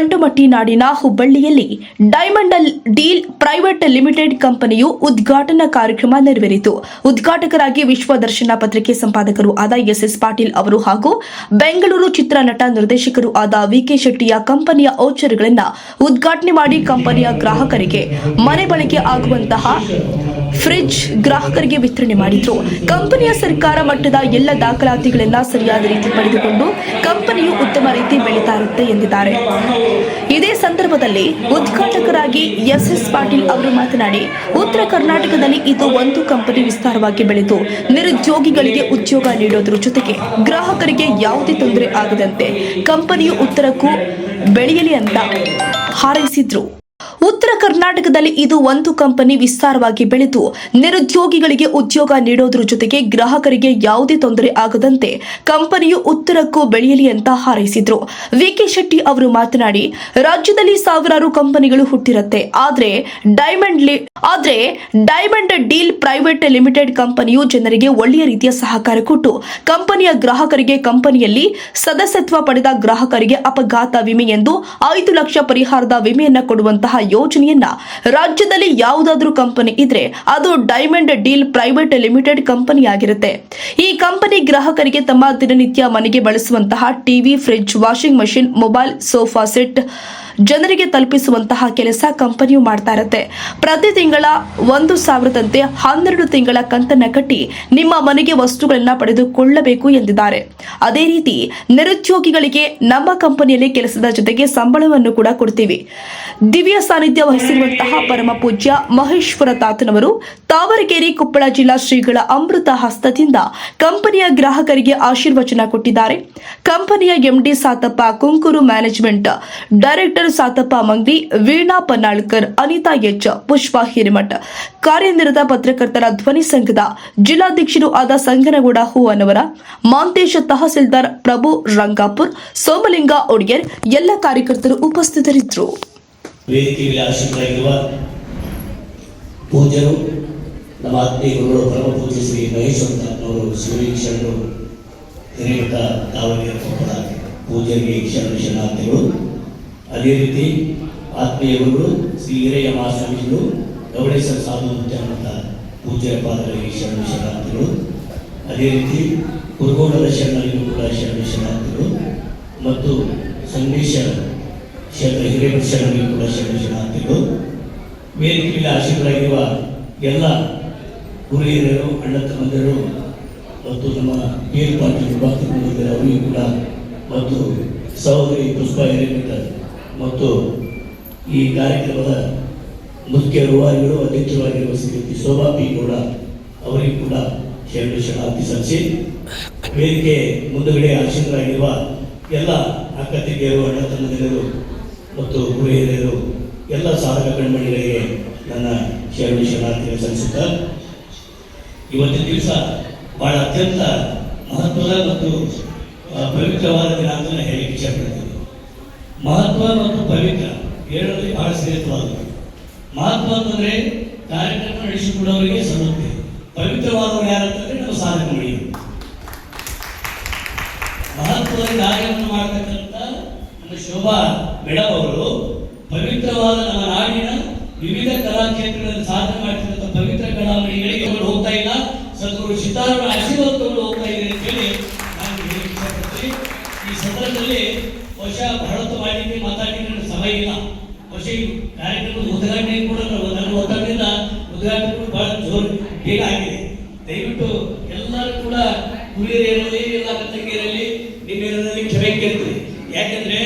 ಗಂಟುಮಟ್ಟಿ ನಾಡಿನ ಹುಬ್ಬಳ್ಳಿಯಲ್ಲಿ diamond deal private limited ಕಂಪನಿಯು ಉದ್ಘಾಟನಾ ಕಾರ್ಯಕ್ರಮ ನೆರವೇರಿತು. ಉದ್ಘಾಟಕರಾಗಿ ವಿಶ್ವ ದರ್ಶನ ಪತ್ರಿಕೆ ಸಂಪಾದಕರು ಆದ ಎಸ್ ಪಾಟೀಲ್ ಅವರು ಹಾಗೂ ಬೆಂಗಳೂರು ಚಿತ್ರನಟ ನಿರ್ದೇಶಕರು ಆದ ವಿಕೆ ಶೆಟ್ಟಿಯ ಕಂಪನಿಯ ಔಚರ್ಗಳನ್ನು ಉದ್ಘಾಟನೆ ಮಾಡಿ ಕಂಪನಿಯ ಗ್ರಾಹಕರಿಗೆ ಮನೆ ಬಳಕೆ ಆಗುವಂತಹ ಫ್ರಿಡ್ಜ್ ಗ್ರಾಹಕರಿಗೆ ವಿತರಣೆ ಮಾಡಿದ್ರು. ಕಂಪನಿಯ ಸರ್ಕಾರ ಮಟ್ಟದ ಎಲ್ಲ ದಾಖಲಾತಿಗಳನ್ನ ಸರಿಯಾದ ರೀತಿ ಪಡೆದುಕೊಂಡು ಕಂಪನಿಯು ಉತ್ತಮ ರೀತಿ ಬೆಳೀತಾ ಇರುತ್ತೆ ಎಂದಿದ್ದಾರೆ. ಇದೇ ಸಂದರ್ಭದಲ್ಲಿ ಉದ್ಘಾಟಕರಾಗಿ ಎಸ್ ಪಾಟೀಲ್ ಅವರು ಮಾತನಾಡಿ, ಉತ್ತರ ಕರ್ನಾಟಕದಲ್ಲಿ ಇದು ಒಂದು ಕಂಪನಿ ವಿಸ್ತಾರವಾಗಿ ಬೆಳೆದು ನಿರುದ್ಯೋಗಿಗಳಿಗೆ ಉದ್ಯೋಗ ನೀಡೋದ್ರ ಜೊತೆಗೆ ಗ್ರಾಹಕರಿಗೆ ಯಾವುದೇ ತೊಂದರೆ ಆಗದಂತೆ ಕಂಪನಿಯು ಉತ್ತರಕ್ಕೂ ಬೆಳೆಯಲಿ ಅಂತ ಹಾರೈಸಿದ್ರು. ಉತ್ತರ ಕರ್ನಾಟಕದಲ್ಲಿ ಇದು ಒಂದು ಕಂಪನಿ ವಿಸ್ತಾರವಾಗಿ ಬೆಳೆದು ನಿರುದ್ಯೋಗಿಗಳಿಗೆ ಉದ್ಯೋಗ ನೀಡೋದ್ರ ಜೊತೆಗೆ ಗ್ರಾಹಕರಿಗೆ ಯಾವುದೇ ತೊಂದರೆ ಆಗದಂತೆ ಕಂಪನಿಯು ಉತ್ತರಕ್ಕೂ ಬೆಳೆಯಲಿ ಅಂತ ಹಾರೈಸಿದ್ರು. ವಿಕೆ ಶೆಟ್ಟಿ ಅವರು ಮಾತನಾಡಿ, ರಾಜ್ಯದಲ್ಲಿ ಸಾವಿರಾರು ಕಂಪನಿಗಳು ಹುಟ್ಟಿರುತ್ತೆ, ಆದ್ರೆ ಡೈಮಂಡ್ ಡೀಲ್ ಪ್ರೈವೇಟ್ ಲಿಮಿಟೆಡ್ ಕಂಪನಿಯು ಜನರಿಗೆ ಒಳ್ಳೆಯ ರೀತಿಯ ಸಹಕಾರ ಕೊಟ್ಟು ಕಂಪನಿಯ ಗ್ರಾಹಕರಿಗೆ ಕಂಪನಿಯಲ್ಲಿ ಸದಸ್ಯತ್ವ ಪಡೆದ ಗ್ರಾಹಕರಿಗೆ ಅಪಘಾತ ವಿಮೆ ಎಂದು 5 ಲಕ್ಷ ಪರಿಹಾರದ ವಿಮೆಯನ್ನ ಕೊಡುವಂತಹ ಯೋಜನೆಯನ್ನ ರಾಜ್ಯದಲ್ಲಿ ಯಾವುದಾದ್ರೂ ಕಂಪನಿ ಇದ್ರೆ ಅದು diamond deal private limited company ಆಗಿರುತ್ತೆ. ಈ ಕಂಪನಿ ಗ್ರಾಹಕರಿಗೆ ತಮ್ಮ ದಿನನಿತ್ಯ ಮನೆಗೆ ಬಳಸುವಂತಹ TV, fridge, washing machine, mobile, sofa set ಜನರಿಗೆ ತಲುಪಿಸುವಂತಹ ಕೆಲಸ ಕಂಪನಿಯು ಮಾಡ್ತಾ ಇರುತ್ತೆ. ಪ್ರತಿ ತಿಂಗಳ 1,000ದಂತೆ 12 ತಿಂಗಳ ಕಂತನ್ನ ಕಟ್ಟಿ ನಿಮ್ಮ ಮನೆಗೆ ವಸ್ತುಗಳನ್ನ ಪಡೆದುಕೊಳ್ಳಬೇಕು ಎಂದಿದ್ದಾರೆ. ಅದೇ ರೀತಿ ನಿರುದ್ಯೋಗಿಗಳಿಗೆ ನಮ್ಮ ಕಂಪನಿಯಲ್ಲಿ ಕೆಲಸದ ಜೊತೆಗೆ ಸಂಬಳವನ್ನು ಕೂಡ ಕೊಡ್ತೀವಿ. ದಿವ್ಯ ಸಾನ್ನಿಧ್ಯ ವಹಿಸಿರುವಂತಹ ಪರಮ ಪೂಜ್ಯ ಮಹೇಶ್ವರ ತಾತನವರು ತಾವರಕೇರಿ ಕೊಪ್ಪಳ ಜಿಲ್ಲಾ ಶ್ರೀಗಳ ಅಮೃತ ಹಸ್ತದಿಂದ ಕಂಪನಿಯ ಗ್ರಾಹಕರಿಗೆ ಆಶೀರ್ವಚನ ಕೊಟ್ಟಿದ್ದಾರೆ. ಕಂಪನಿಯ MD Satappa Kunkur, management director Satappa Mangli, Veena Pannalkar, Anita H, Pushpa Hiremath, ಕಾರ್ಯನಿರತ ಪತ್ರಕರ್ತರ ಧ್ವನಿ ಸಂಘದ ಜಿಲ್ಲಾಧ್ಯಕ್ಷರು ಆದ ಸಂಗನಗೌಡ ಹೂವನವರ, ಮಾಂತೇಶ್ ತಹಸೀಲ್ದಾರ್ ಪ್ರಭು ರಂಗಾಪುರ್, ಸೋಮಲಿಂಗ ಒಡೆಯರ್ ಎಲ್ಲ ಕಾರ್ಯಕರ್ತರು ಉಪಸ್ಥಿತರಿದ್ದರು. ವೇದಿಕೆಯಲ್ಲಿ ಆಶೀರ್ವದಿರುವ ಪೂಜ್ಯರು, ನಮ್ಮ ಆತ್ಮೀಯರು, ಪರಮ ಪೂಜ್ಯ ಶ್ರೀ ಮಹೇಶ್ವರನವರು, ಶಿವೀಕ್ಷಣರು, ಹಿರೇಮಠ ತಾವರೆಕೆರೆ ಕೊಪ್ಪಳ ಪೂಜ್ಯರಿಗೆ ಶರಣಾರ್ಥಿಗಳು. ಅದೇ ರೀತಿ ಆತ್ಮೀಯರು ಶ್ರೀ ಹಿರಿಯ ಮಹಾಸ್ವಾಮೀಜಿಗಳು, ಗೌಡೇಶ್ವರ ಸಾಧು ಮುತ್ಯಮಠ ಪೂಜ್ಯರ ಪಾದಗಳಿಗೆ ಶರಣಾರ್ಥಿಗಳು. ಅದೇ ರೀತಿ ಕುರುಗೋಡದ ಶರಣರಿಗೂ ಕೂಡ ಶರಣಾರ್ಥಿಗಳು ಮತ್ತು ಸಂದೇಶ ಕ್ಷೇತ್ರ ಹಿರೇಮಠ ಶರಣರಿಗೂ ಕೂಡ ಶರಣಾರ್ಥಿಗಳು. ವೇದಿಕೆಯಲ್ಲಿ ಆಶೀರ್ವದಿರುವ ಎಲ್ಲ ಗುರುಹಿರಿಯರು, ಅಣ್ಣ ತಮ್ಮಂದಿರು ಮತ್ತು ನಮ್ಮ ಪೇರು ಪಾಟೀಲ್ ಭಕ್ತರು ಅವರಿಗೂ ಕೂಡ, ಮತ್ತು ಸಹೋದರಿ ಪುಷ್ಪಾ ಹಿರೇಮಠ ಮತ್ತು ಈ ಕಾರ್ಯಕ್ರಮದ ಮುಖ್ಯ ರೂವಾರಿಗಳು, ಅಧ್ಯಕ್ಷರಾಗಿರುವ ಶ್ರೀಮತಿ ಶೋಭಾ ಪಿ ಗೌಡ ಅವರಿಗೂ ಕೂಡ ಶರಣಾರ್ಥಿ ಸಲ್ಲಿಸಿ, ವೇದಿಕೆ ಮುಂದುಗಡೆ ಆಶೀರ್ವದಿರುವ ಎಲ್ಲ ಅಕ್ಕ ತಂಗಿಯರು, ಅಣ್ಣ ತಮ್ಮಂದಿರು ಮತ್ತು ಗುರುಹಿರಿಯರು, ಎಲ್ಲ ಸಾಧಕ ಕಣ್ಮಣಿಗಳಿಗೆ ನನ್ನ ಶರಣಾರ್ಥಿಗಳು ಸಲ್ಲಿಸುತ್ತಾ, ಇವತ್ತಿನ ದಿವಸ ಬಹಳ ಅತ್ಯಂತ ಮಹತ್ವದ ಮತ್ತು ಪವಿತ್ರವಾದ ದಿನ ಅಂತ ಹೇಳಲಿಕ್ಕೆ ಇಷ್ಟಪಡ್ತೀನಿ. ಮಹತ್ವ ಮತ್ತು ಪವಿತ್ರ ಎರಡರಲ್ಲಿ ಬಹಳ ಶ್ರೇಷ್ಠವಾದದ್ದು. ಮಹತ್ವ ಅಂತಂದ್ರೆ ಕಾರ್ಯಕ್ರಮ ನಡೆಸಿಕೊಡೋರಿಗೆ ಸಲ್ಲುತ್ತೆ. ಪವಿತ್ರವಾದವರು ಯಾರಂತಂದ್ರೆ ನಾವು ಸಾಧಕ ಮಣಿಯರು. ಮಹತ್ವದ ಕಾರ್ಯವನ್ನು ಮಾಡತಕ್ಕಂಥ ನಮ್ಮ ಶೋಭಾ ಮೇಡಮ್ ಅವರು ಪವಿತ್ರವಾದ ನಮ್ಮ ನಾಡಿನ ವಿವಿಧ ಕಲಾ ಕ್ಷೇತ್ರಗಳಲ್ಲಿ ಸಾಧನೆ ಮಾಡ್ತಿರುವಂಥ ಪವಿತ್ರ ಕಲಾಮಣಿಗಳಿಗೆ ಹೋಗ್ತಾ ಇಲ್ಲ, ಸದ್ಗುರು ಸಿದ್ಧಾರೂಢ ಆಶೀರ್ವಾದ ತಗೊಂಡು ಹೋಗ್ತಾ ಇದೆ ಅಂತ ಹೇಳಿ ನಾನು ಹೇಳಕ್ಕೆ ಇಷ್ಟಪಡ್ತೀನಿ. ಈ ಸಂದರ್ಭದಲ್ಲಿ ಬಹುಶಃ ಬಹಳತ್ತು ಮಾಡಲಿಕ್ಕೆ ಮಾತಾಡಲಿಕ್ಕೆ ಸಮಯ ಇಲ್ಲ. ಬಹುಶಃ ಈ ಕಾರ್ಯಕ್ರಮದ ಉದ್ಘಾಟನೆ ಕೂಡ ನನ್ನ ಒತ್ತಡದಿಂದ ಉದ್ಘಾಟನೆ ಕೂಡ ಬಹಳ ಬೇಗ ಆಗಿದೆ. ದಯವಿಟ್ಟು ಎಲ್ಲರೂ ಕೂಡ ಹುಡುಗಿಯರಲ್ಲಿ, ಎಲ್ಲ ತಂಗಿಯರಲ್ಲಿ ನಿಮ್ಮೆಲ್ಲರಲ್ಲಿ ಕ್ಷಮೆ ಕೇಳ್ತೀವಿ. ಯಾಕಂದ್ರೆ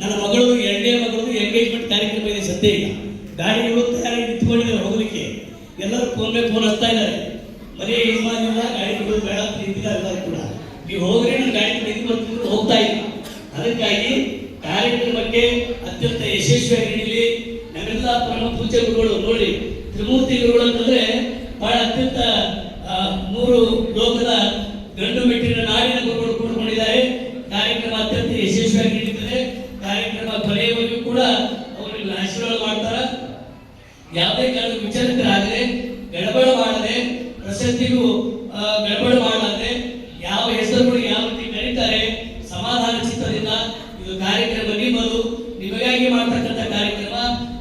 ನನ್ನ ಮಗಳು 2ನೇ ಮಗಳದು ಎಂಗೇಜ್ಮೆಂಟ್ ಕಾರ್ಯಕ್ರಮ ಇದೆ. ಸದ್ಯ ಈಗ ಗಾಡಿಗಳು ತಯಾರಿ ನಿಂತ್ಕೊಂಡಿದ್ದಾರೆ ಹೋಗ್ಲಿಕ್ಕೆ. ಎಲ್ಲರೂ ಫೋನ್ ಹಚ್ತಾ ಇದ್ದಾರೆ. ಮನೆ ಯಜಮಾನಿಲ್ಲ, ಗಾಡಿಗಳು ಬೇಡ ಅಂತ ನಿಂತಿದ್ದಾರೆ. ಎಲ್ಲರೂ ಕೂಡ ನೀವು ಹೋಗ್ರಿ, ನನ್ನ ಗಾಡಿ ನಿಂತು ಬರ್ತಿದ್ರು ಹೋಗ್ತಾ ಇಲ್ಲ. ಅದಕ್ಕಾಗಿ ಕಾರ್ಯಕ್ರಮಕ್ಕೆ ಅತ್ಯಂತ ಯಶಸ್ವಿಯಾಗಿ ನಡೀಲಿ. ನಮ್ಮೆಲ್ಲ ಪರಮ ಪೂಜ್ಯ ಗುರುಗಳು ನೋಡಿ, ತ್ರಿಮೂರ್ತಿ ಗುರುಗಳು ಅಂತಂದ್ರೆ ಬಹಳ ಅತ್ಯಂತ 3 ಲೋಕದ ಗಂಡು ಮೆಟ್ಟಿನ ನಾಡಿನ ಗುರುಗಳು ಕೂಡಿಕೊಂಡಿದ್ದಾರೆ. ಕಾರ್ಯಕ್ರಮ ಅತ್ಯಂತ ಯಶಸ್ವಿಯಾಗಿ ನಡೀತದೆ. ಕಾರ್ಯಕ್ರಮ ಕೊನೆಯವರೆಗೂ ಕೂಡ ಅವರಿಗೆ ಆಶೀರ್ವಾದ ಮಾಡ್ತಾರೆ. ಯಾವುದೇ ಕಾರಣ ವಿಚಲಿತರಾಗದೆ, ಗಡಬಡ ಮಾಡದೆ, ಪ್ರಶಸ್ತಿಗೂ ಗಡಬಡ ಮಾಡದೆ, ಯಾವ ಹೆಸರುಗಳು ಯಾವ ರೀತಿ ಕರೀತಾರೆ ಸಮಾಧಾನ ಚಿತ್ತದಿಂದ ಇದು ಕಾರ್ಯಕ್ರಮ ನಿಮ್ಮದು. ನಿಮಗಾಗಿ ನಿಮಗಾಗಿ ಮಾಡ್ತಕ್ಕಂಥ ಕಾರ್ಯಕ್ರಮ,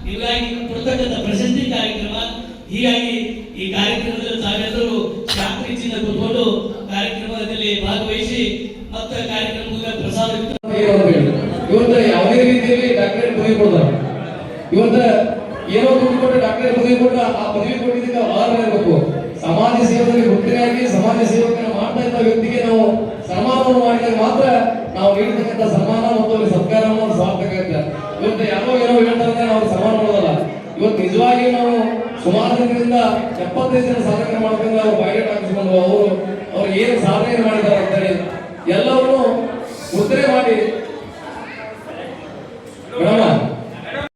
ನಿಮಗಾಗಿ ಕೊಡ್ತಕ್ಕಂಥ ಪ್ರಶಸ್ತಿ ಕಾರ್ಯಕ್ರಮ. ಹೀಗಾಗಿ ಈ ಕಾರ್ಯಕ್ರಮದಲ್ಲಿ ತಾವೆಲ್ಲರೂ ಶಾಂತಿಯಿಂದ ಕೂತ್ಕೊಂಡು ಕಾರ್ಯಕ್ರಮದಲ್ಲಿ ಭಾಗವಹಿಸಿ ಮತ್ತೆ ಕಾರ್ಯಕ್ರಮದ ಪ್ರಸಾದ ಇವತ್ತು ಯಾವುದೇ ರೀತಿಯಲ್ಲಿ ಡಾಕ್ಟರೇಟ್ ಪದವಿ ಕೊಡ್ತಾರೆ. ಇವತ್ತು ಏನೋ ದುಡ್ಡು ಕೊಟ್ಟು ಡಾಕ್ಟರೇಟ್ ಪದವಿ ಕೊಟ್ಟು ಆ ಪದವಿ ಕೊಟ್ಟಿದ್ದಕ್ಕೆ ಆಧಾರ ಇರಬೇಕು. ಸಮಾಜ ಸೇವೆಯಲ್ಲಿ ವೃತ್ತಿಯಾಗಿ ಸಮಾಜ ಸೇವಕನ ಮಾಡ್ತಾ ಇದ್ದ ವ್ಯಕ್ತಿಗೆ ನಾವು ಸನ್ಮಾನವನ್ನು ಮಾಡಿದಾಗ ಮಾತ್ರ ನಾವು ನೀಡತಕ್ಕಂಥ ಸನ್ಮಾನ ಮತ್ತು ಅವ್ರಿಗೆ ಸತ್ಕಾರವನ್ನು ಸಾರ್ಥಕ ಆಗುತ್ತೆ. ಇವತ್ತು ಯಾರೋ ಏನೋ ಹೇಳ್ತಾರೆ ನಾವು ಸನ್ಮಾನ ಮಾಡೋದಲ್ಲ. ಇವತ್ತು ನಿಜವಾಗಿ ನಾವು ಸುಮಾರು ದಿನದಿಂದ 75 ಜನ ಸಾಧನೆ ಮಾಡ್ಕೊಂಡು ಅವ್ರು ಪೈಲಟ್ ಹಾಕಿಸ್ಕೊಂಡು ಅವ್ರು ಏನು ಸಾಧನೆ ಮಾಡಿದ್ದಾರೆ ಅಂತೇಳಿ ಎಲ್ಲವನ್ನು ಮುದ್ರೆ ಮಾಡಿ